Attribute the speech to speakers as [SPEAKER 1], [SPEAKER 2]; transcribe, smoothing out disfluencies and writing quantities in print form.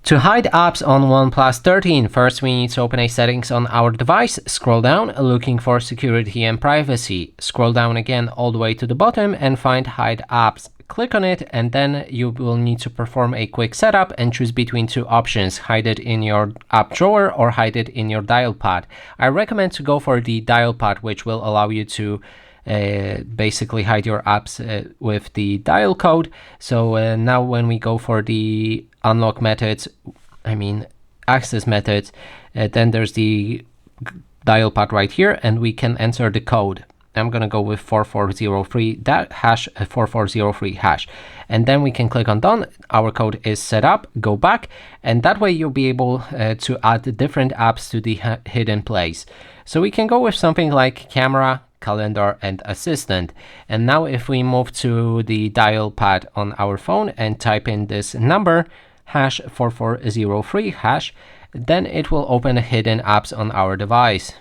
[SPEAKER 1] To hide apps on OnePlus 13, first we need to open a settings on our device, scroll down, looking for security and privacy. Scroll down again all the way to the bottom and find hide apps. Click on it and then you will need to perform a quick setup and choose between two options, hide it in your app drawer or hide it in your dial pad. I recommend to go for the dial pad, which will allow you to basically hide your apps with the dial code. So now when we go for the unlock methods, access methods, then there's the dial pad right here and we can enter the code. I'm gonna go with 4403 hash 4403 hash, and then we can click on done. Our code is set up. Go back, and that way you'll be able to add different apps to the hidden place. So we can go with something like camera, calendar, and assistant. And now if we move to the dial pad on our phone and type in this number hash 4403 hash, then it will open hidden apps on our device.